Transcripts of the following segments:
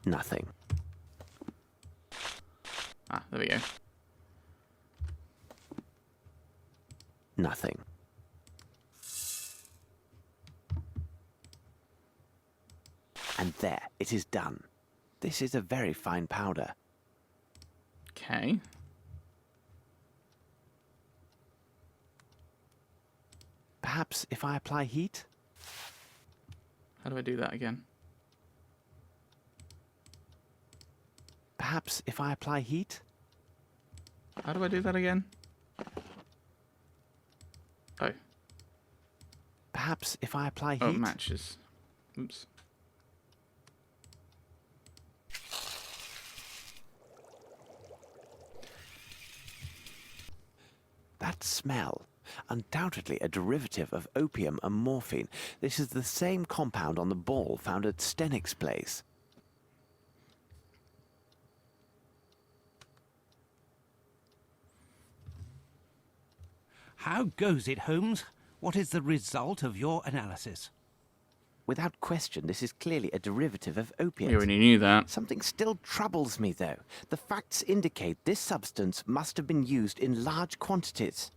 Nothing. Ah, there we go. Nothing. And there, it is done. This is a very fine powder. Okay. Perhaps if I apply heat? How do I do that again? Perhaps if I apply heat? How do I do that again? Oh. Perhaps if I apply heat? Oh, matches. Oops. That smell. Undoubtedly a derivative of opium and morphine. This is the same compound on the ball found at Stennick's place. How goes it, Holmes? What is the result of your analysis? Without question, this is clearly a derivative of opiate. We already knew that. Something still troubles me, though. The facts indicate this substance must have been used in large quantities.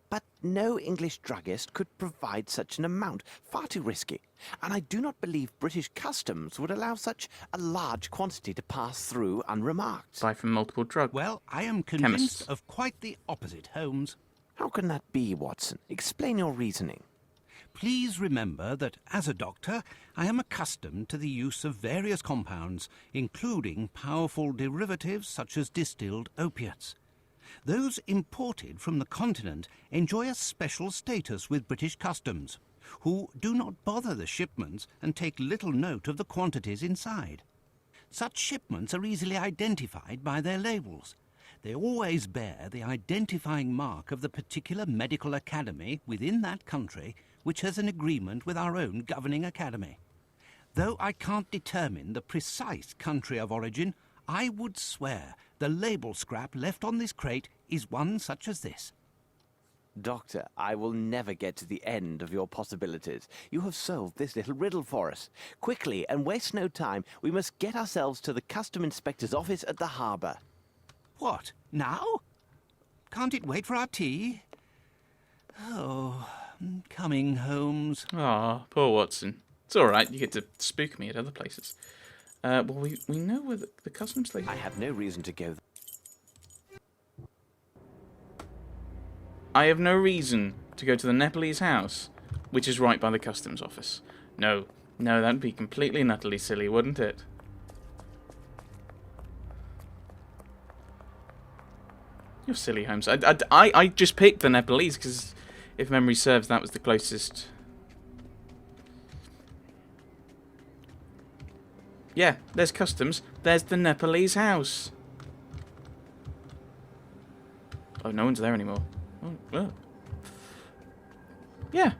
But no English druggist could provide such an amount. Far too risky. And I do not believe British customs would allow such a large quantity to pass through unremarked. Buy from multiple drug. Well, I am convinced Chemists. of quite the opposite, Holmes. How can that be, Watson? Explain your reasoning. Please remember that as a doctor, I am accustomed to the use of various compounds, including powerful derivatives such as distilled opiates. Those imported from the continent enjoy a special status with British customs, who do not bother the shipments and take little note of the quantities inside. Such shipments are easily identified by their labels. They always bear the identifying mark of the particular medical academy within that country which has an agreement with our own governing academy. Though I can't determine the precise country of origin, I would swear the label scrap left on this crate is one such as this. Doctor, I will never get to the end of your possibilities. You have solved this little riddle for us. Quickly, and waste no time, we must get ourselves to the custom inspector's office at the harbour. What, now? Can't it wait for our tea? Oh, coming, Holmes. Ah, poor Watson. It's all right. You get to spook me at other places. Well, we know where the customs station. I have no reason to go. I have no reason to go to the Nepalese house, which is right by the customs office. No, that'd be completely and utterly silly, wouldn't it? You're silly, Holmes. I just picked the Nepalese because, if memory serves, that was the closest. Yeah, there's customs. There's the Nepalese house. Oh, no one's there anymore. Oh, well. Yeah.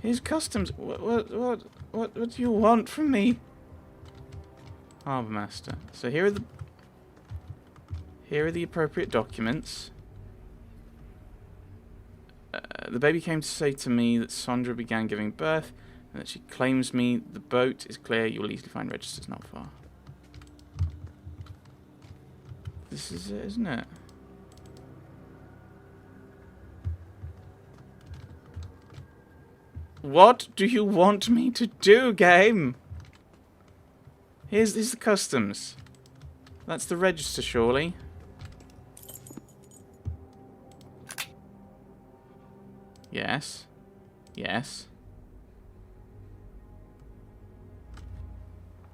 Here's customs. What do you want from me? Harbour Master. So here are the appropriate documents. The baby came to say to me that Sandra began giving birth, and that she claims me. The boat is clear. You will easily find registers not far. This is it, isn't it? What do you want me to do, game? Here's the customs. That's the register, surely. Yes. Yes.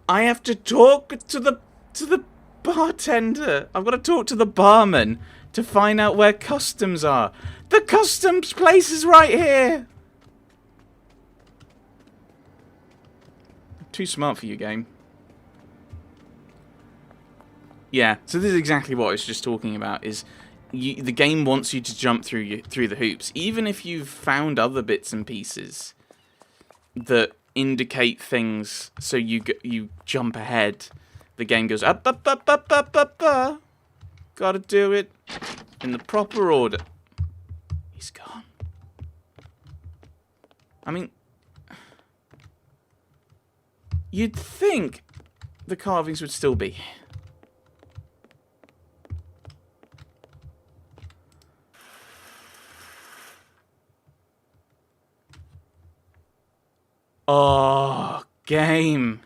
I have to talk to the bartender. I've got to talk to the barman to find out where customs are. The customs place is right here. Too smart for you, game. Yeah, so this is exactly what I was just talking about, is the game wants you to jump through the hoops. Even if you've found other bits and pieces that indicate things so you jump ahead, the game goes up. Gotta do it in the proper order. He's gone. I mean, you'd think the carvings would still be. Oh, game.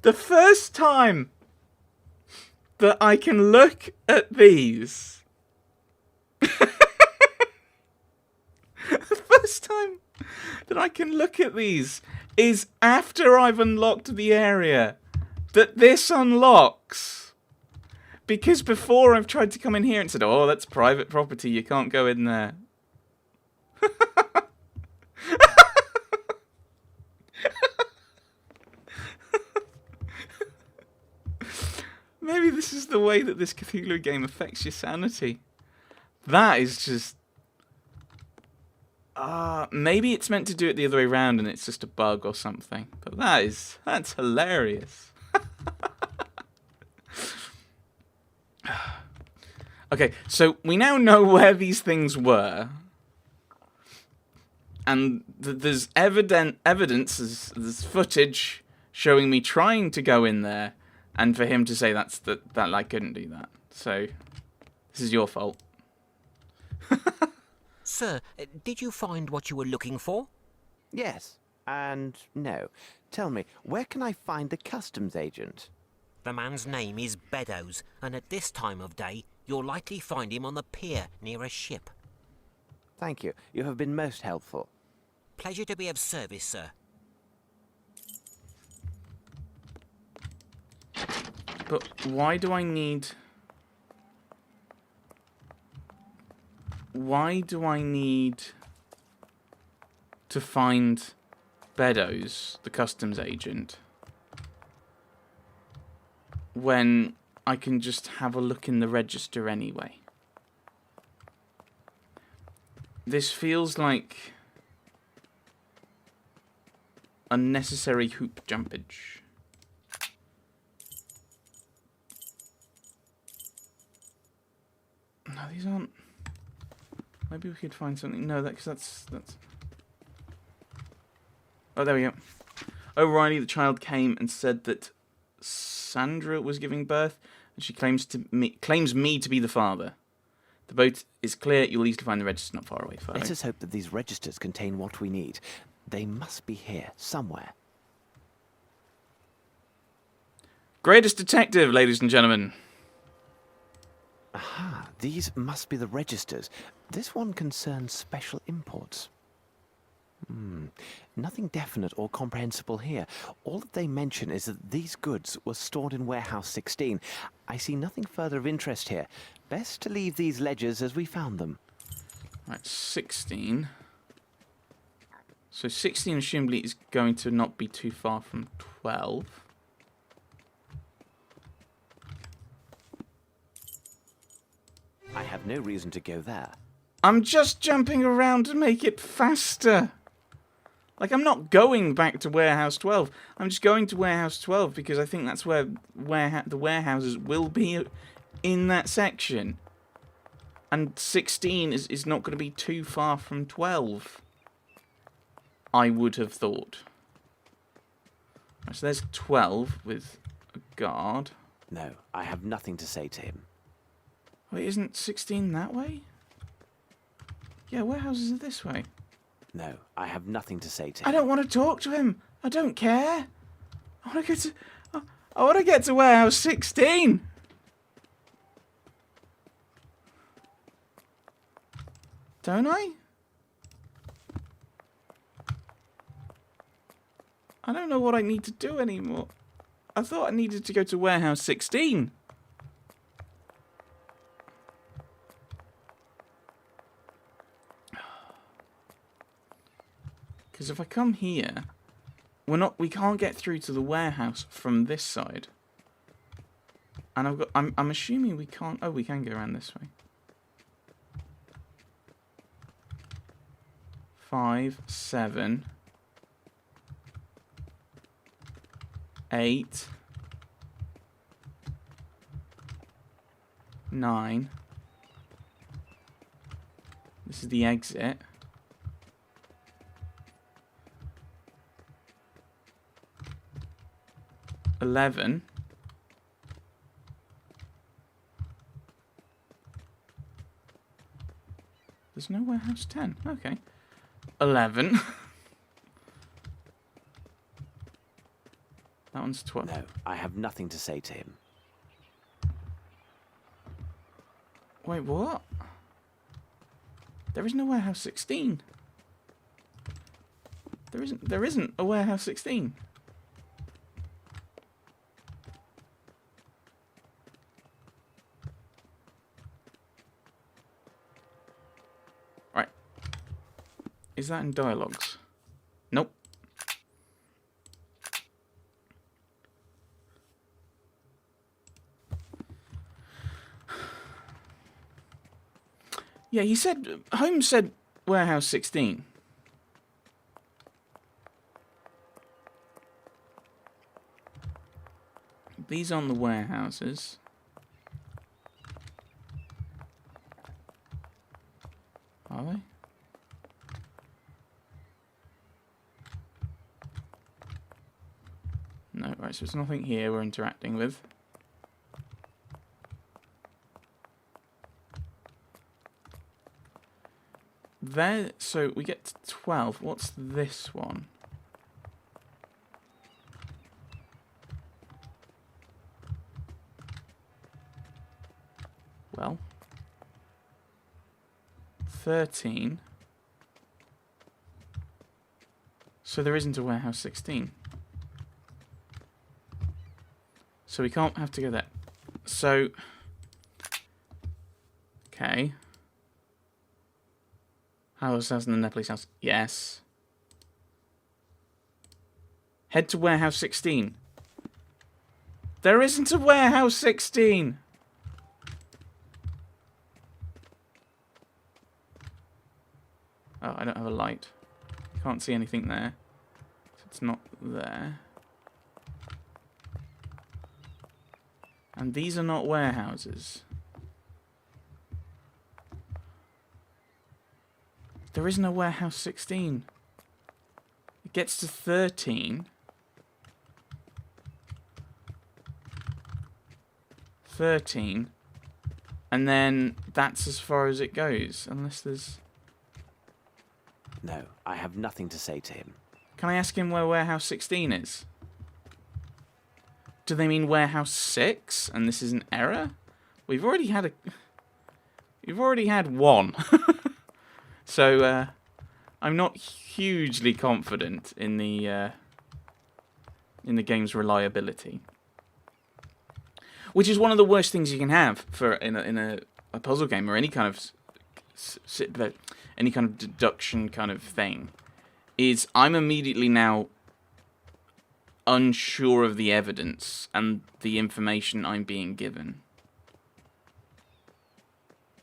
The first time that I can look at these, the first time that I can look at these is after I've unlocked the area that this unlocks. Because before I've tried to come in here and said, oh, that's private property, you can't go in there. Maybe this is the way that this Cthulhu game affects your sanity. That is just... maybe it's meant to do it the other way around and it's just a bug or something. But that's hilarious. Okay, so we now know where these things were. And there's evidence, there's footage showing me trying to go in there. And for him to say that I couldn't do that. So, this is your fault. Sir, did you find what you were looking for? Yes, and no. Tell me, where can I find the customs agent? The man's name is Beddoes, and at this time of day, you'll likely find him on the pier near a ship. Thank you. You have been most helpful. Pleasure to be of service, sir. But why do I need... Why do I need to find Beddoes, the customs agent, when I can just have a look in the register anyway? This feels like unnecessary hoop jumpage. No, these aren't. Maybe we could find something. No, that's. Oh, there we go. O'Reilly, the child, came and said that Sandra was giving birth, and she claims me to be the father. The boat is clear. You'll easily find the register not far away. Let us hope that these registers contain what we need. They must be here somewhere. Greatest detective, ladies and gentlemen. Aha, these must be the registers. This one concerns special imports. Nothing definite or comprehensible here. All that they mention is that these goods were stored in warehouse 16. I see nothing further of interest here. Best to leave these ledgers as we found them. Right, 16. So 16 assumably is going to not be too far from 12. I have no reason to go there. I'm just jumping around to make it faster. Like, I'm not going back to Warehouse 12. I'm just going to Warehouse 12 because I think that's where the warehouses will be in that section. And 16 is not going to be too far from 12. I would have thought. Right, so there's 12 with a guard. No, I have nothing to say to him. Wait, isn't 16 that way? Yeah, warehouses are this way. No, I have nothing to say to him. I don't want to talk to him. I don't care. I want to get to warehouse 16. Don't I? I don't know what I need to do anymore. I thought I needed to go to warehouse 16. Because if I come here, we can't get through to the warehouse from this side. And I'm assuming we can't. Oh, we can go around this way. 5, 7, 8, 9. This is the exit. 11. There's no warehouse 10. Okay. 11. That one's 12. No, I have nothing to say to him. Wait, what? There is no warehouse 16. There isn't a warehouse 16. Right. Is that in dialogues? Nope. Yeah, he said, Holmes said warehouse 16. These aren't the warehouses. Are they? No, right, so there's nothing here we're interacting with. There, so we get to 12. What's this one? Well, 13. So there isn't a warehouse 16. So we can't have to go there. So, okay. House in the Nepalese house. Yes. Head to warehouse 16. There isn't a warehouse 16. Oh, I don't have a light. Can't see anything there. So it's not there. And these are not warehouses. There isn't a warehouse 16. It gets to 13. 13. And then that's as far as it goes. Unless there's... No, I have nothing to say to him. Can I ask him where warehouse 16 is? Do they mean warehouse 6? And this is an error? We've already had a... We've already had one. So, I'm not hugely confident in the game's reliability. Which is one of the worst things you can have for in a puzzle game or any kind of deduction kind of thing. Is I'm immediately now unsure of the evidence and the information I'm being given.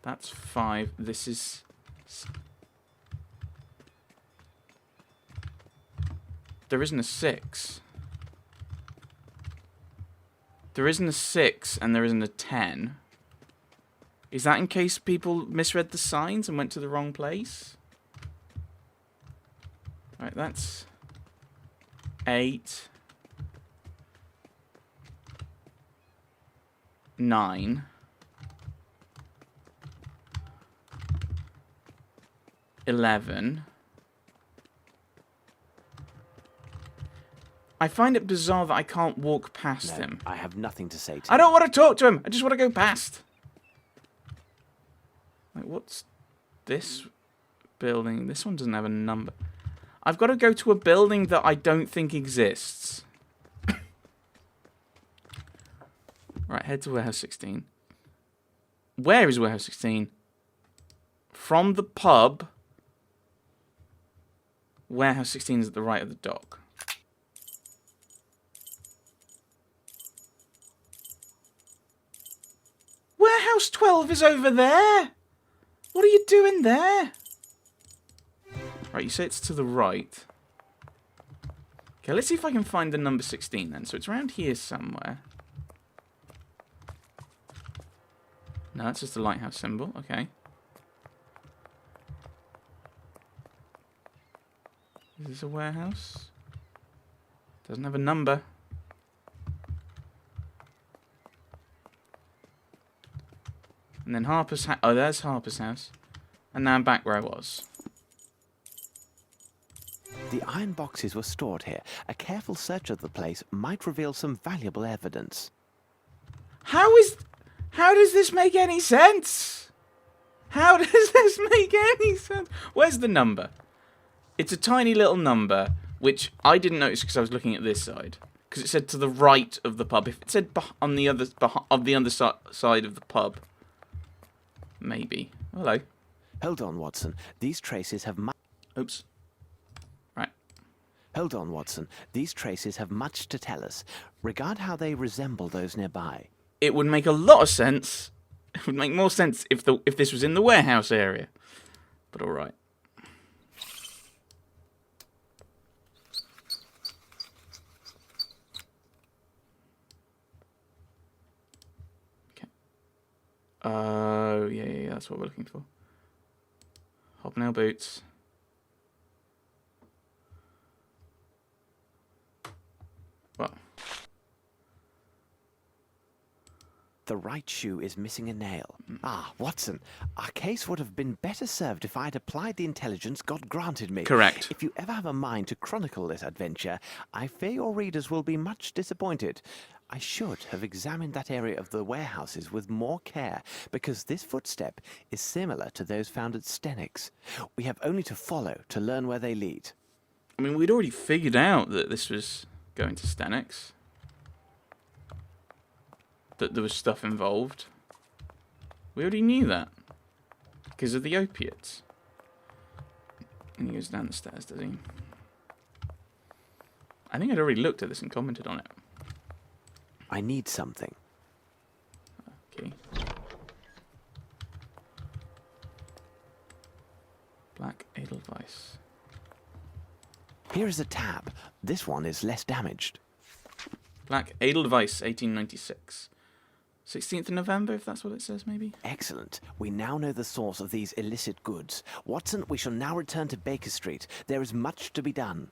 That's 5. This is... There isn't a 6. There isn't a 6 and there isn't a 10. Is that in case people misread the signs and went to the wrong place? Right, that's 8. 9. 11. I find it bizarre that I can't walk past him. I have nothing to say to him. I don't want to talk to him. I just want to go past. Like, what's this building? This one doesn't have a number. I've got to go to a building that I don't think exists. Right, head to warehouse 16. Where is warehouse 16? From the pub. Warehouse 16 is at the right of the dock. Warehouse 12 is over there. What are you doing there? Right, you say it's to the right. Okay, let's see if I can find the number 16 then. So it's around here somewhere. No, that's just a lighthouse symbol. Okay. Is this a warehouse? Doesn't have a number. And then Harper's house. Oh, there's Harper's house. And now I'm back where I was. The iron boxes were stored here. A careful search of the place might reveal some valuable evidence. How does this make any sense? How does this make any sense? Where's the number? It's a tiny little number, which I didn't notice because I was looking at this side. Because it said to the right of the pub. If it said on the other side of the pub, maybe. Hello. Hold on, Watson. These traces have Oops. Right. Hold on, Watson. These traces have much to tell us. Regard how they resemble those nearby. It would make a lot of sense. It would make more sense if this was in the warehouse area. But all right. Okay. Oh, yeah, that's what we're looking for. Hobnail boots. Well. The right shoe is missing a nail. Ah, Watson, our case would have been better served if I had applied the intelligence God granted me. Correct. If you ever have a mind to chronicle this adventure, I fear your readers will be much disappointed. I should have examined that area of the warehouses with more care, because this footstep is similar to those found at Stenix. We have only to follow to learn where they lead. I mean, we'd already figured out that this was going to Stenix. That there was stuff involved. We already knew that. Because of the opiates. And he goes down the stairs, does he? I think I'd already looked at this and commented on it. I need something. Okay. Black Edelweiss. Here is a tab. This one is less damaged. Black Edelweiss, 1896. 16th of November, if that's what it says, maybe? Excellent. We now know the source of these illicit goods. Watson, we shall now return to Baker Street. There is much to be done.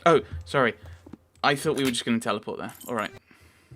Oh, sorry. I thought we were just going to teleport there. All right.